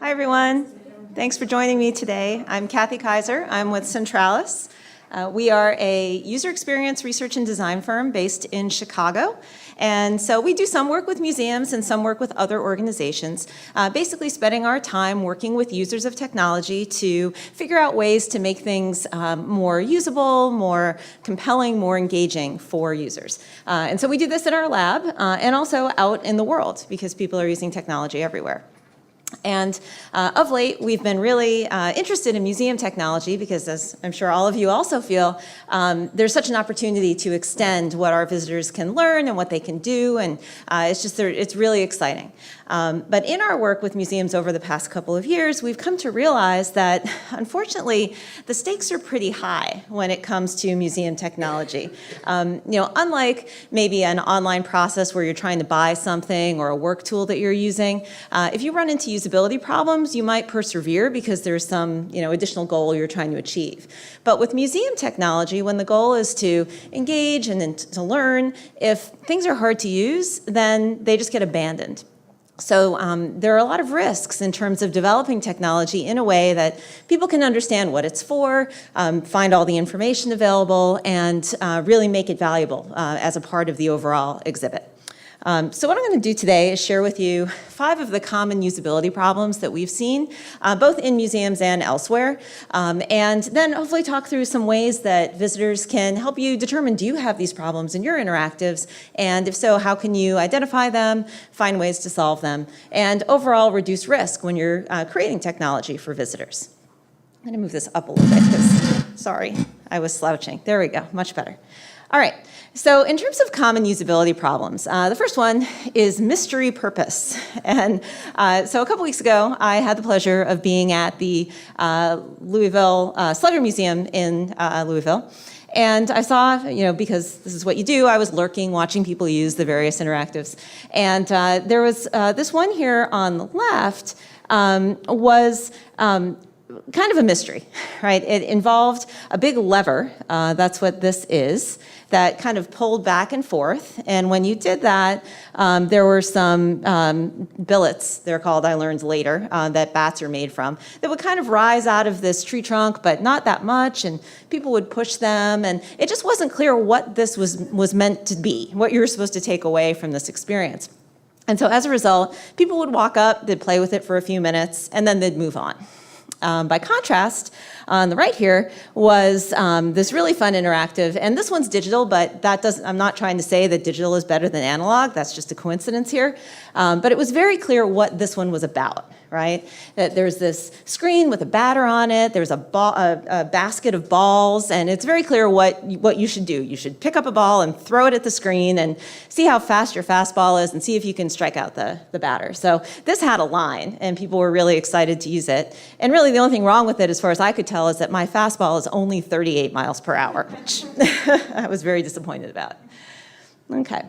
Hi, everyone. Thanks for joining me today. I'm Kathi Kaiser. I'm with Centralis. We are a user experience research and design firm based in Chicago. And so we do some work with museums and some work with other organizations, basically spending our time working with users of technology to figure out ways to make things more usable, more compelling, more engaging for users. And so we do this in our lab and also out in the world because people are using technology everywhere. And of late, we've been really interested in museum technology because, as I'm sure all of you also feel, there's such an opportunity to extend what our visitors can learn and what they can do, and it's really exciting. But in our work with museums over the past couple of years, we've come to realize that, unfortunately, the stakes are pretty high when it comes to museum technology. Unlike maybe an online process where you're trying to buy something or a work tool that you're using, if you run into usability problems, you might persevere because there's some additional goal you're trying to achieve. But with museum technology, when the goal is to engage and to learn, if things are hard to use, then they just get abandoned. So there are a lot of risks in terms of developing technology in a way that people can understand what it's for, find all the information available, and really make it valuable as a part of the overall exhibit. So what I'm going to do today is share with you 5 of the common usability problems that we've seen, both in museums and elsewhere, and then hopefully talk through some ways that visitors can help you determine, do you have these problems in your interactives, and if so, how can you identify them, find ways to solve them, and overall reduce risk when you're creating technology for visitors. I'm going to move this up a little bit because, sorry, I was slouching. There we go, much better. All right, so in terms of common usability problems, the first one is mystery purpose. And so a couple weeks ago, I had the pleasure of being at the Louisville Slugger Museum in Louisville. And I saw, because this is what you do, I was lurking, watching people use the various interactives. And there was this one here on the left was kind of a mystery, right? It involved a big lever, that's what this is, that kind of pulled back and forth. And when you did that, there were some billets, they're called, I learned later, that bats are made from, that would kind of rise out of this tree trunk, but not that much, and people would push them, and it just wasn't clear what this was meant to be, what you were supposed to take away from this experience. And so as a result, people would walk up, they'd play with it for a few minutes, and then they'd move on. By contrast, on the right here was this really fun interactive, and this one's digital, but I'm not trying to say that digital is better than analog, that's just a coincidence here. But it was very clear what this one was about, right? That there's this screen with a batter on it, there's a basket of balls, and it's very clear what you should do. You should pick up a ball and throw it at the screen and see how fast your fastball is and see if you can strike out the batter. So this had a line, and people were really excited to use it. And really the only thing wrong with it, as far as I could tell, is that my fastball is only 38 miles per hour, which I was very disappointed about. Okay.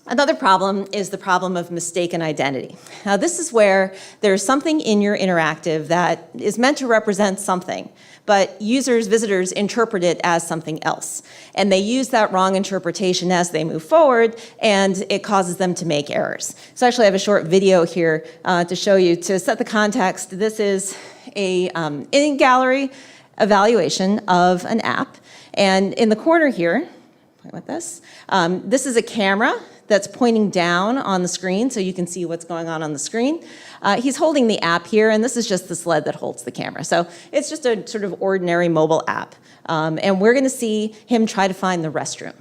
Another problem is the problem of mistaken identity. Now, this is where there's something in your interactive that is meant to represent something, but visitors interpret it as something else. And they use that wrong interpretation as they move forward, and it causes them to make errors. So actually, I have a short video here to show you to set the context. This is a in-gallery evaluation of an app. And in the corner here, with this is a camera that's pointing down on the screen so you can see what's going on the screen. He's holding the app here, and this is just the sled that holds the camera. So it's just a sort of ordinary mobile app. And we're going to see him try to find the restroom.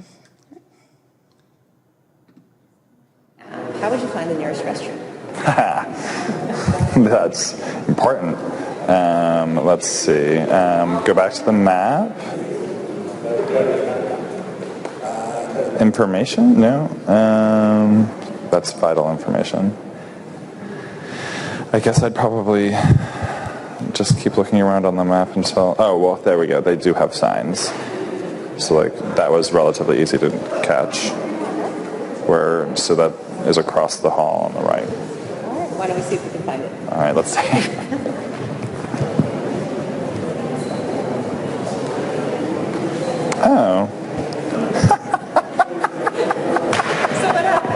How would you find the nearest restroom? That's important. Let's see. Go back to the map. Information? No. That's vital information. I guess I'd probably just keep looking around on the map until... Oh, well, there we go. They do have signs. So, that was relatively easy to catch. So that is across the hall on the right. All right. Why don't we see if we can find it? All right, let's see. Oh. So what happened?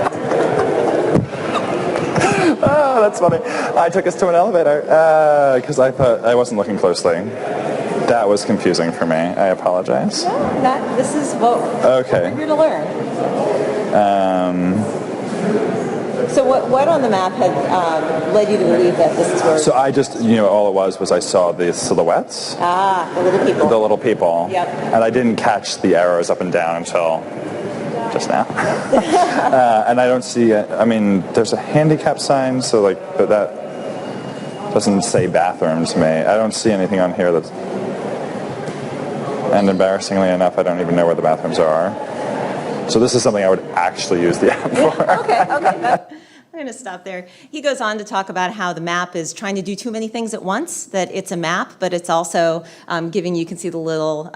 Oh, that's funny. guy took us to an elevator because I thought I wasn't looking closely. That was confusing for me. I apologize. No, this is what Okay. we're here to learn. So what on the map had led you to believe that this is where... So I just, all it was I saw the silhouettes. the little people. The little people. Yep. And I didn't catch the arrows up and down until just now. And I don't see it. I mean, there's a handicap sign, so but that doesn't say bathroom to me. I don't see anything on here that's... And embarrassingly enough, I don't even know where the bathrooms are. So this is something I would actually use the app for. Okay. I'm going to stop there. He goes on to talk about how the map is trying to do too many things at once, that it's a map, but it's also giving you can see the little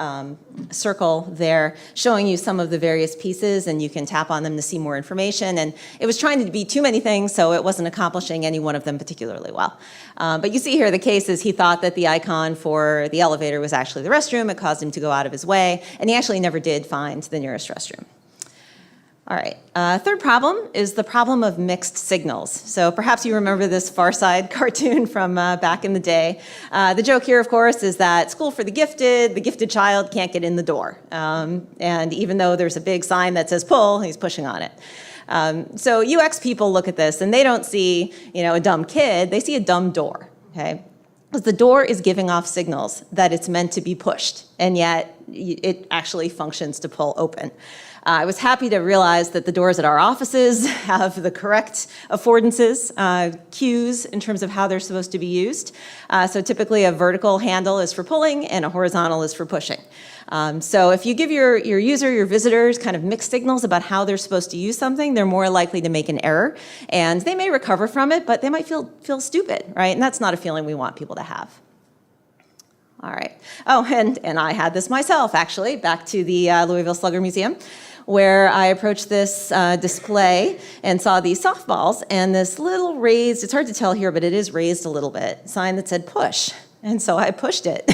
circle there, showing you some of the various pieces, and you can tap on them to see more information. And it was trying to be too many things, so it wasn't accomplishing any one of them particularly well. But you see here the case is he thought that the icon for the elevator was actually the restroom. It caused him to go out of his way, and he actually never did find the nearest restroom. All right, third problem is the problem of mixed signals. So perhaps you remember this Far Side cartoon from back in the day. The joke here, of course, is that school for the gifted child can't get in the door. And even though there's a big sign that says pull, he's pushing on it. So UX people look at this and they don't see, a dumb kid, they see a dumb door, okay? Because the door is giving off signals that it's meant to be pushed, and yet it actually functions to pull open. I was happy to realize that the doors at our offices have the correct affordances, cues in terms of how they're supposed to be used. So typically a vertical handle is for pulling and a horizontal is for pushing. So if you give your visitors kind of mixed signals about how they're supposed to use something, they're more likely to make an error. And they may recover from it, but they might feel stupid, right? And that's not a feeling we want people to have. All right. Oh, and I had this myself, actually, back to the Louisville Slugger Museum, where I approached this display and saw these softballs and this little raised, it's hard to tell here, but it is raised a little bit, sign that said push. And so I pushed it.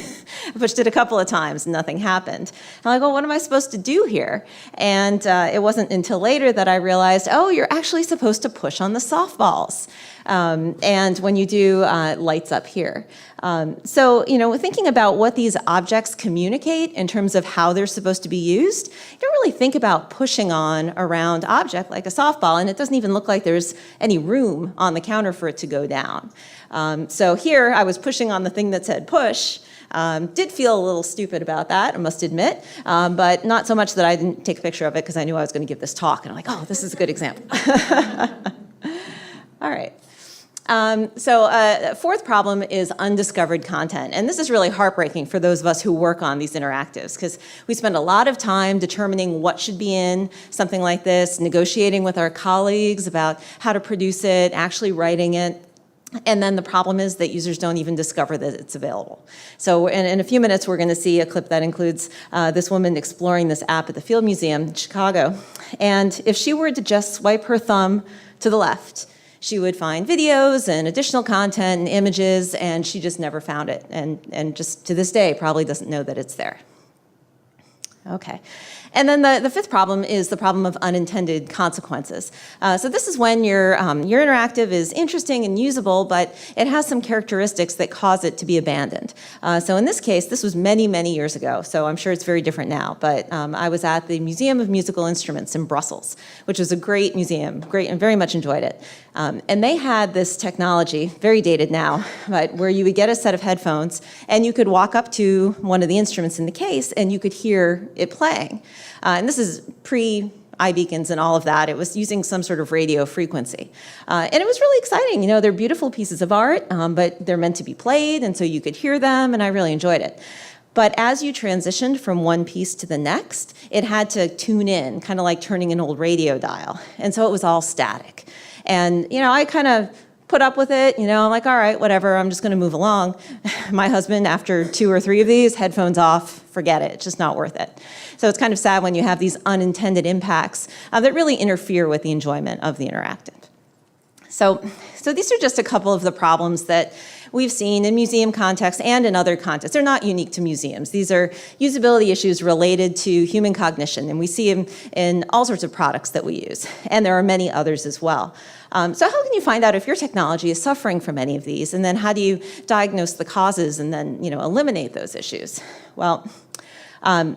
I pushed it a couple of times, nothing happened. I'm like, well, what am I supposed to do here? And it wasn't until later that I realized, oh, you're actually supposed to push on the softballs. And when you do, lights up here. So, thinking about what these objects communicate in terms of how they're supposed to be used, you don't really think about pushing on a round object like a softball, and it doesn't even look like there's any room on the counter for it to go down. So here, I was pushing on the thing that said push. Did feel a little stupid about that, I must admit, but not so much that I didn't take a picture of it because I knew I was going to give this talk, and I'm like, oh, this is a good example. All right. Fourth problem is undiscovered content. And this is really heartbreaking for those of us who work on these interactives, because we spend a lot of time determining what should be in something like this, negotiating with our colleagues about how to produce it, actually writing it. And then the problem is that users don't even discover that it's available. So in a few minutes, we're going to see a clip that includes this woman exploring this app at the Field Museum in Chicago. And if she were to just swipe her thumb to the left, she would find videos and additional content and images, and she just never found it. And just to this day, probably doesn't know that it's there. Okay. And then the fifth problem is the problem of unintended consequences. So this is when your interactive is interesting and usable, but it has some characteristics that cause it to be abandoned. So in this case, this was many, many years ago, so I'm sure it's very different now. But I was at the Museum of Musical Instruments in Brussels, which was a great museum, great, and very much enjoyed it. And they had this technology, very dated now, but where you would get a set of headphones and you could walk up to one of the instruments in the case and you could hear it playing. And this is pre-iBeacons and all of that. It was using some sort of radio frequency. And it was really exciting. They're beautiful pieces of art, but they're meant to be played, and so you could hear them, and I really enjoyed it. But as you transitioned from one piece to the next, it had to tune in, kind of like turning an old radio dial. And so it was all static. And, I kind of put up with it, I'm like, all right, whatever, I'm just going to move along. My husband, after 2 or 3 of these, headphones off, forget it, it's just not worth it. So it's kind of sad when you have these unintended impacts that really interfere with the enjoyment of the interactive. So these are just a couple of the problems that we've seen in museum contexts and in other contexts. They're not unique to museums. These are usability issues related to human cognition, and we see them in all sorts of products that we use. And there are many others as well. So how can you find out if your technology is suffering from any of these? And then how do you diagnose the causes and then eliminate those issues? Well,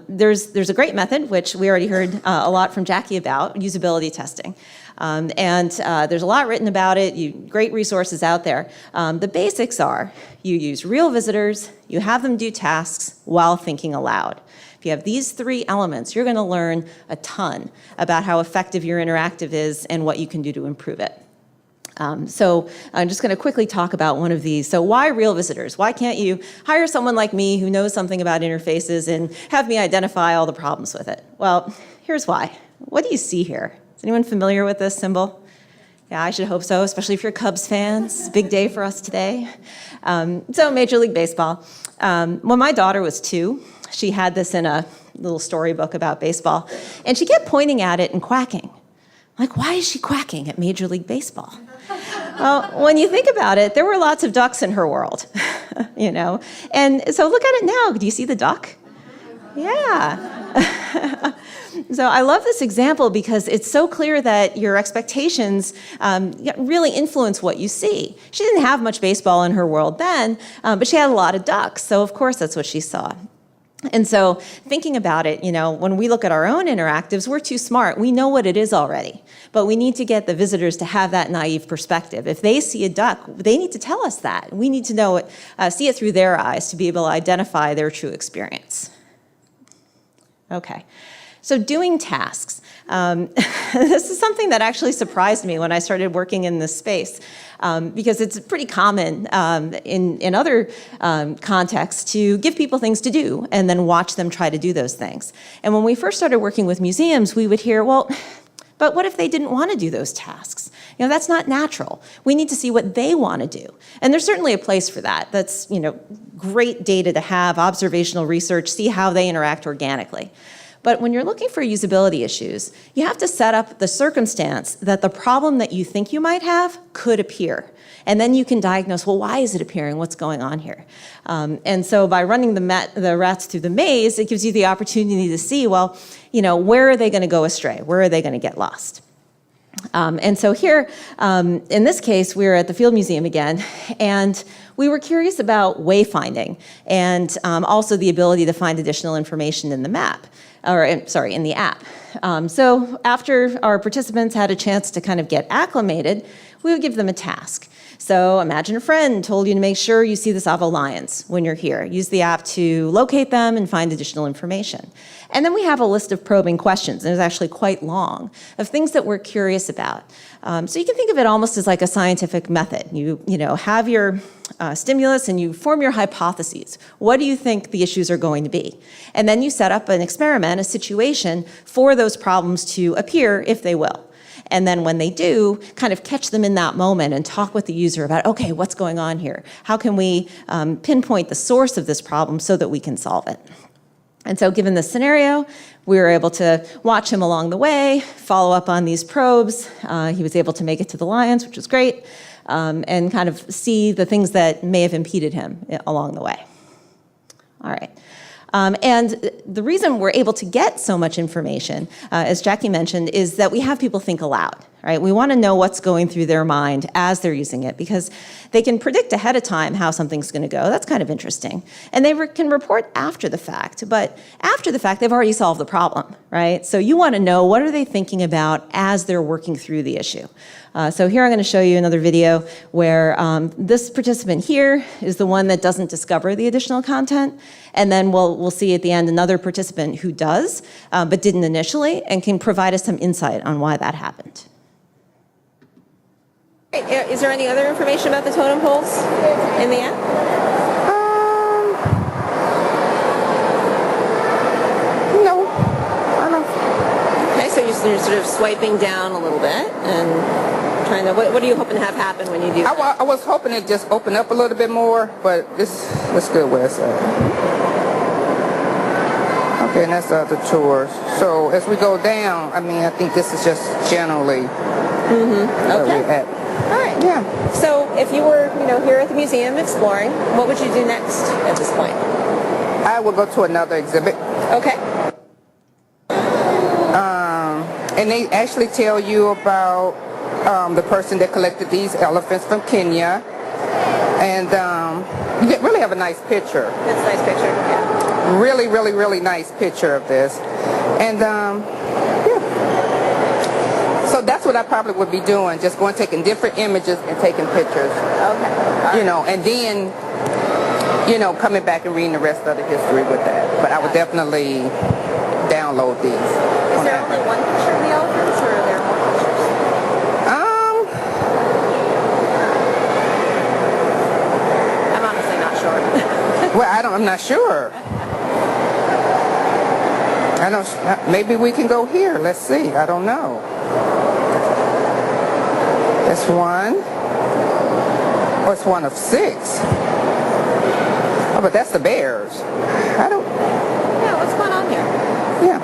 there's a great method, which we already heard a lot from Jackie about, usability testing. There's a lot written about it, great resources out there. The basics are you use real visitors, you have them do tasks while thinking aloud. If you have these three elements, you're going to learn a ton about how effective your interactive is and what you can do to improve it. So I'm just going to quickly talk about one of these. So why real visitors? Why can't you hire someone like me who knows something about interfaces and have me identify all the problems with it? Well, here's why. What do you see here? Is anyone familiar with this symbol? Yeah, I should hope so, especially if you're Cubs fans. Big day for us today. So Major League Baseball. When my daughter was 2, she had this in a little storybook about baseball, and she kept pointing at it and quacking. Like, why is she quacking at Major League Baseball? Well, when you think about it, there were lots of ducks in her world, And so look at it now. Do you see the duck? Yeah. So I love this example because it's so clear that your expectations really influence what you see. She didn't have much baseball in her world then, but she had a lot of ducks. So of course that's what she saw. And so thinking about it, when we look at our own interactives, we're too smart. We know what it is already, but we need to get the visitors to have that naive perspective. If they see a duck, they need to tell us that. We need to know it, see it through their eyes to be able to identify their true experience. Okay. So doing tasks. This is something that actually surprised me when I started working in this space because it's pretty common in other contexts to give people things to do and then watch them try to do those things. And when we first started working with museums, we would hear, well, but what if they didn't want to do those tasks? That's not natural. We need to see what they want to do. And there's certainly a place for that. That's, great data to have, observational research, see how they interact organically. But when you're looking for usability issues, you have to set up the circumstance that the problem that you think you might have could appear. And then you can diagnose, well, why is it appearing? What's going on here? And so by running the rats through the maze, it gives you the opportunity to see, well, where are they going to go astray? Where are they going to get lost? And so here, in this case, we were at the Field Museum again, and we were curious about wayfinding and also the ability to find additional information in the map. In the app. So after our participants had a chance to kind of get acclimated, we would give them a task. So imagine a friend told you to make sure you see the Tsavo lions when you're here. Use the app to locate them and find additional information. And then we have a list of probing questions, and it's actually quite long, of things that we're curious about. So you can think of it almost as like a scientific method. You have your stimulus and you form your hypotheses. What do you think the issues are going to be? And then you set up an experiment, a situation for those problems to appear if they will. And then when they do, kind of catch them in that moment and talk with the user about, okay, what's going on here? How can we pinpoint the source of this problem so that we can solve it? And so given this scenario, we were able to watch him along the way, follow up on these probes. He was able to make it to the lions, which was great, and kind of see the things that may have impeded him along the way. All right. And the reason we're able to get so much information, as Jackie mentioned, is that we have people think aloud, right? We want to know what's going through their mind as they're using it because they can predict ahead of time how something's going to go. That's kind of interesting. And they can report after the fact, but after the fact, they've already solved the problem, right? So you want to know what are they thinking about as they're working through the issue. So here I'm going to show you another video where this participant here is the one that doesn't discover the additional content. And then we'll see at the end another participant who does, but didn't initially, and can provide us some insight on why that happened. Is there any other information about the totem poles in the app? No, I don't. Okay, so you're sort of swiping down a little bit and trying to, what are you hoping to have happen when you do that? I was hoping to just open up a little bit more, but let's go with it. Okay, and that's the tours. So as we go down, I think this is just generally where we're at. All right. Yeah. So if you were, here at the museum exploring, what would you do next at this point? I will go to another exhibit. Okay. And they actually tell you about the person that collected these elephants from Kenya. And you really have a nice picture. That's a nice picture, yeah. Really, really, really nice picture of this. And yeah. So that's what I probably would be doing, just going taking different images and taking pictures. Okay. And then, coming back and reading the rest of the history with that. But I would definitely download these. Is there only one picture of the elephants, or are there more pictures? I'm honestly not sure. Well, I'm not sure. Maybe we can go here. Let's see. I don't know. That's one. Oh, it's one of 6. Oh, but that's the bears. Yeah, what's going on here? Yeah.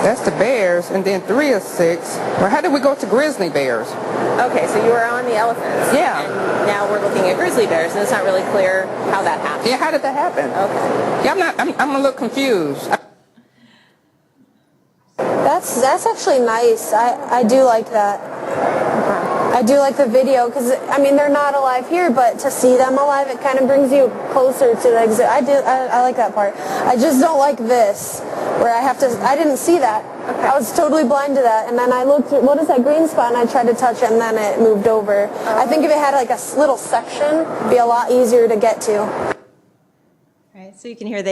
That's the bears, and then 3 of 6. Well, how did we go to grizzly bears? Okay, so you were on the elephants. Yeah. And now we're looking at grizzly bears, and it's not really clear how that happened. Yeah, how did that happen? Okay. Yeah, I'm a little confused. That's actually nice. I do like that. I do like the video because, they're not alive here, but to see them alive, it kind of brings you closer to the exhibit. I like that part. I just don't like this, where I didn't see that. Okay. I was totally blind to that, and then I looked, what is that green spot, and I tried to touch it, and then it moved over. I think if it had like a little section, it'd be a lot easier to get to. Right, so you can hear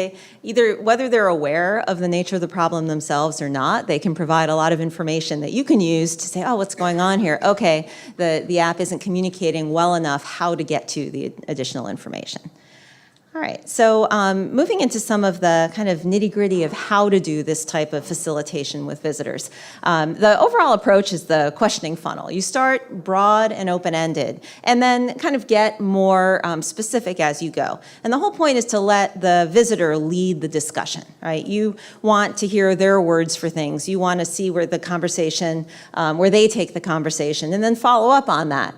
whether they're aware of the nature of the problem themselves or not, they can provide a lot of information that you can use to say, oh, what's going on here? Okay, the app isn't communicating well enough how to get to the additional information. All right, so moving into some of the kind of nitty-gritty of how to do this type of facilitation with visitors. The overall approach is the questioning funnel. You start broad and open-ended, and then kind of get more specific as you go. And the whole point is to let the visitor lead the discussion, right? You want to hear their words for things. You want to see where the conversation, where they take the conversation, and then follow up on that,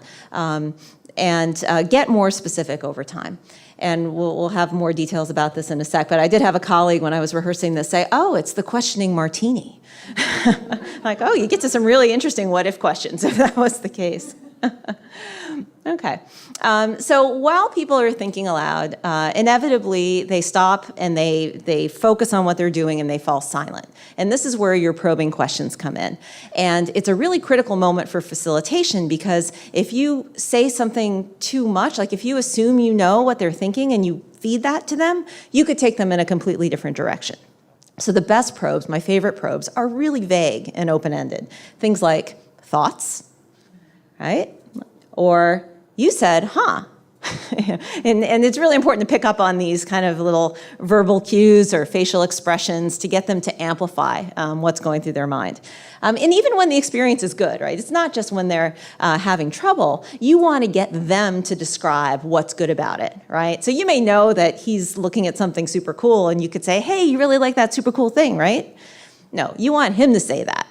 and get more specific over time. And we'll have more details about this in a sec, but I did have a colleague when I was rehearsing this say, oh, it's the questioning martini. Like, oh, you get to some really interesting what-if questions if that was the case. Okay. So while people are thinking aloud, inevitably they stop and they focus on what they're doing and they fall silent. And this is where your probing questions come in. And it's a really critical moment for facilitation because if you say something too much, like if you assume you know what they're thinking and you feed that to them, you could take them in a completely different direction. So the best probes, my favorite probes, are really vague and open-ended. Things like thoughts, right? Or you said, huh? and it's really important to pick up on these kind of little verbal cues or facial expressions to get them to amplify what's going through their mind. And even when the experience is good, right? It's not just when they're having trouble. You want to get them to describe what's good about it, right? So you may know that he's looking at something super cool and you could say, hey, you really like that super cool thing, right? No, you want him to say that.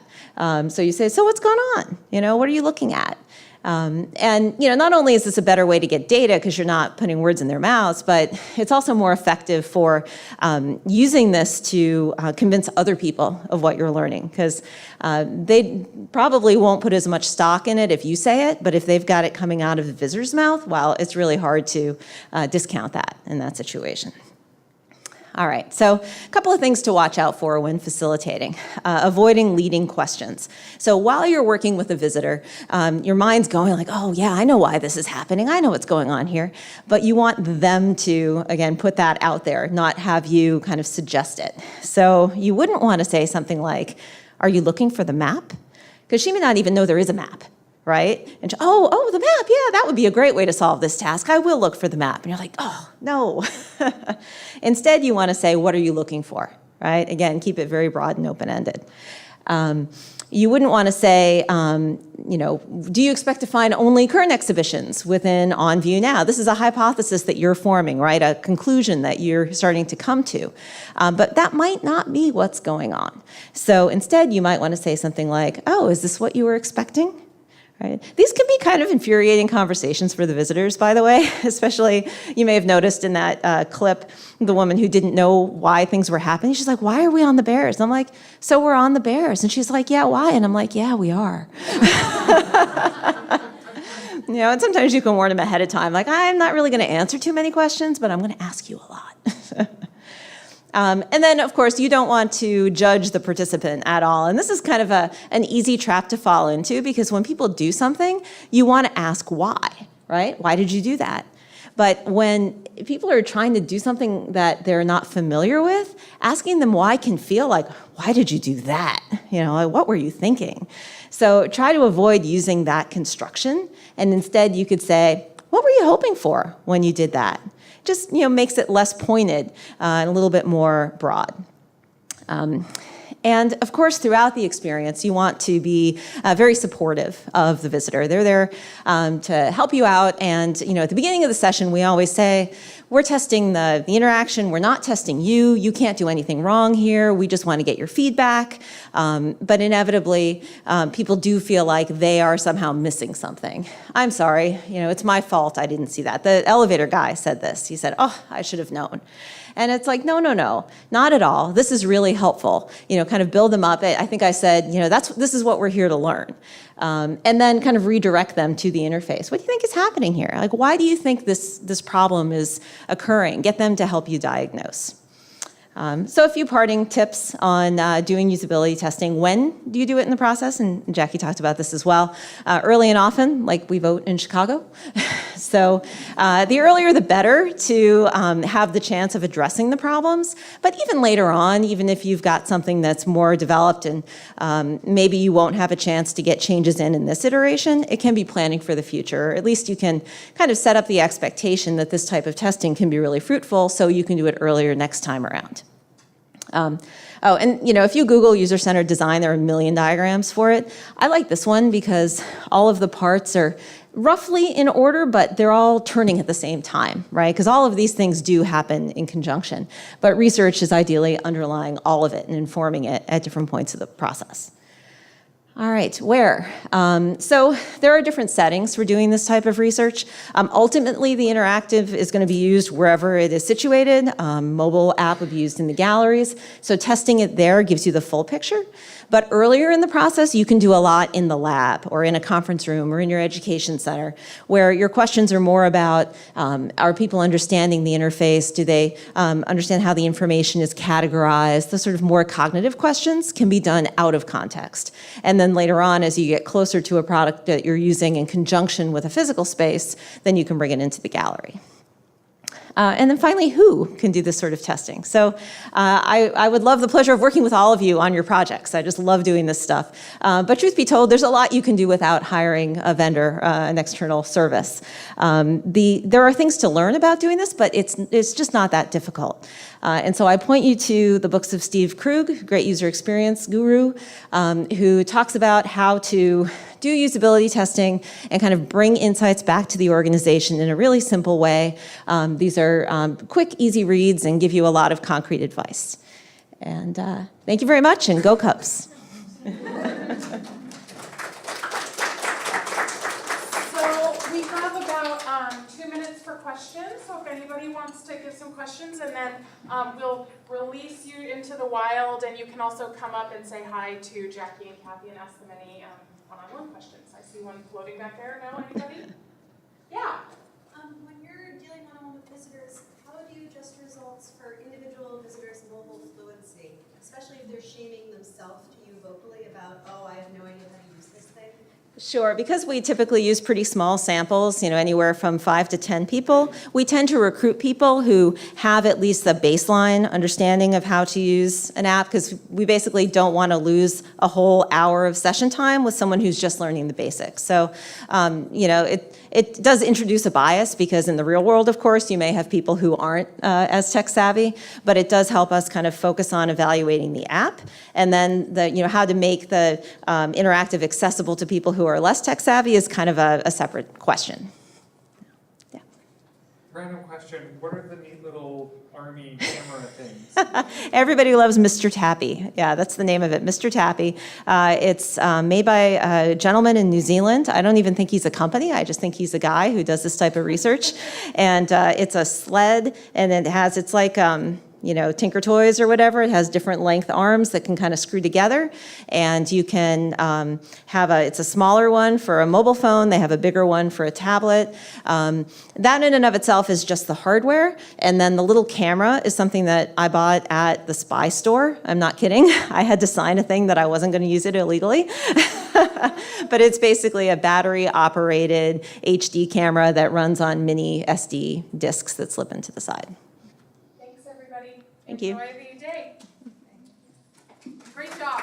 So you say, so what's going on? What are you looking at? And not only is this a better way to get data because you're not putting words in their mouths, but it's also more effective for using this to convince other people of what you're learning because they probably won't put as much stock in it if you say it, but if they've got it coming out of the visitor's mouth, well, it's really hard to discount that in that situation. All right, so a couple of things to watch out for when facilitating. Avoiding leading questions. So while you're working with a visitor, your mind's going like, oh yeah, I know why this is happening. I know what's going on here. But you want them to, again, put that out there, not have you kind of suggest it. So you wouldn't want to say something like, are you looking for the map? Because she may not even know there is a map. Right? And the map, yeah, that would be a great way to solve this task. I will look for the map. And you're like, oh, no. Instead, you want to say, what are you looking for? Right? Again, keep it very broad and open-ended. You wouldn't want to say, do you expect to find only current exhibitions within OnView now? This is a hypothesis that you're forming, right? A conclusion that you're starting to come to. But that might not be what's going on. So instead, you might want to say something like, oh, is this what you were expecting? Right. These can be kind of infuriating conversations for the visitors, by the way, especially you may have noticed in that clip, the woman who didn't know why things were happening. She's like, why are we on the bears? And I'm like, so we're on the bears. And she's like, yeah, why? And I'm like, yeah, we are. And sometimes you can warn them ahead of time, like, I'm not really going to answer too many questions, but I'm going to ask you a lot. And then, of course, you don't want to judge the participant at all. And this is kind of an easy trap to fall into, because when people do something, you want to ask why, right? Why did you do that? But when people are trying to do something that they're not familiar with, asking them why can feel like, why did you do that? What were you thinking? So try to avoid using that construction. And instead, you could say, what were you hoping for when you did that? Just makes it less pointed and a little bit more broad. And of course, throughout the experience, you want to be very supportive of the visitor. They're there to help you out. And at the beginning of the session, we always say, we're testing the interaction. We're not testing you. You can't do anything wrong here. We just want to get your feedback. But inevitably, people do feel like they are somehow missing something. I'm sorry. It's my fault. I didn't see that. The elevator guy said this. He said, oh, I should have known. And it's like, no, not at all. This is really helpful. Kind of build them up. I think I said, this is what we're here to learn. And then kind of redirect them to the interface. What do you think is happening here? Like, why do you think this problem is occurring? Get them to help you diagnose. So a few parting tips on doing usability testing. When do you do it in the process? And Jackie talked about this as well. Early and often, like we vote in Chicago. So the earlier the better to have the chance of addressing the problems. But even later on, even if you've got something that's more developed and maybe you won't have a chance to get changes in this iteration, it can be planning for the future. Or at least you can kind of set up the expectation that this type of testing can be really fruitful, so you can do it earlier next time around. If you Google user-centered design, there are a million diagrams for it. I like this one because all of the parts are roughly in order, but they're all turning at the same time, right? Because all of these things do happen in conjunction. But research is ideally underlying all of it and informing it at different points of the process. All right, where? So there are different settings for doing this type of research. Ultimately, the interactive is going to be used wherever it is situated. Mobile app will be used in the galleries. So testing it there gives you the full picture. But earlier in the process, you can do a lot in the lab or in a conference room or in your education center, where your questions are more about, are people understanding the interface? Do they understand how the information is categorized? The sort of more cognitive questions can be done out of context. And then later on, as you get closer to a product that you're using in conjunction with a physical space, then you can bring it into the gallery. And then finally, who can do this sort of testing? So I would love the pleasure of working with all of you on your projects. I just love doing this stuff. But truth be told, there's a lot you can do without hiring a vendor, an external service. There are things to learn about doing this, but it's just not that difficult. And so I point you to the books of Steve Krug, great user experience guru, who talks about how to do usability testing and kind of bring insights back to the organization in a really simple way. These are quick, easy reads and give you a lot of concrete advice. And thank you very much, and go Cubs. So we have about 2 minutes for questions. So if anybody wants to give some questions, and then we'll release you into the wild, and you can also come up and say hi to Jackie and Kathy and ask them any one-on-one questions. I see one floating back there. No, anybody? Yeah. When you're dealing one-on-one with visitors, how do you adjust results for individual visitors' mobile fluency, especially if they're shaming themselves to you vocally about, oh, I have no idea how to use this thing? Sure, because we typically use pretty small samples, anywhere from 5 to 10 people, we tend to recruit people who have at least the baseline understanding of how to use an app, because we basically don't want to lose a whole hour of session time with someone who's just learning the basics. So, it does introduce a bias, because in the real world, of course, you may have people who aren't as tech savvy, but it does help us kind of focus on evaluating the app, and then how to make the interactive accessible to people who are less tech savvy is kind of a separate question. Yeah. Random question, what are the neat little army camera things? Everybody loves Mr. Tappy. Yeah, that's the name of it, Mr. Tappy. It's made by a gentleman in New Zealand. I don't even think he's a company. I just think he's a guy who does this type of research. And it's a sled, and it's like, Tinker Toys or whatever. It has different length arms that can kind of screw together. And you can it's a smaller one for a mobile phone. They have a bigger one for a tablet. That in and of itself is just the hardware. And then the little camera is something that I bought at the Spy store. I'm not kidding. I had to sign a thing that I wasn't going to use it illegally. But it's basically a battery-operated HD camera that runs on mini SD discs that slip into the side. Thanks, everybody. Thank you. Enjoy the day. Great job.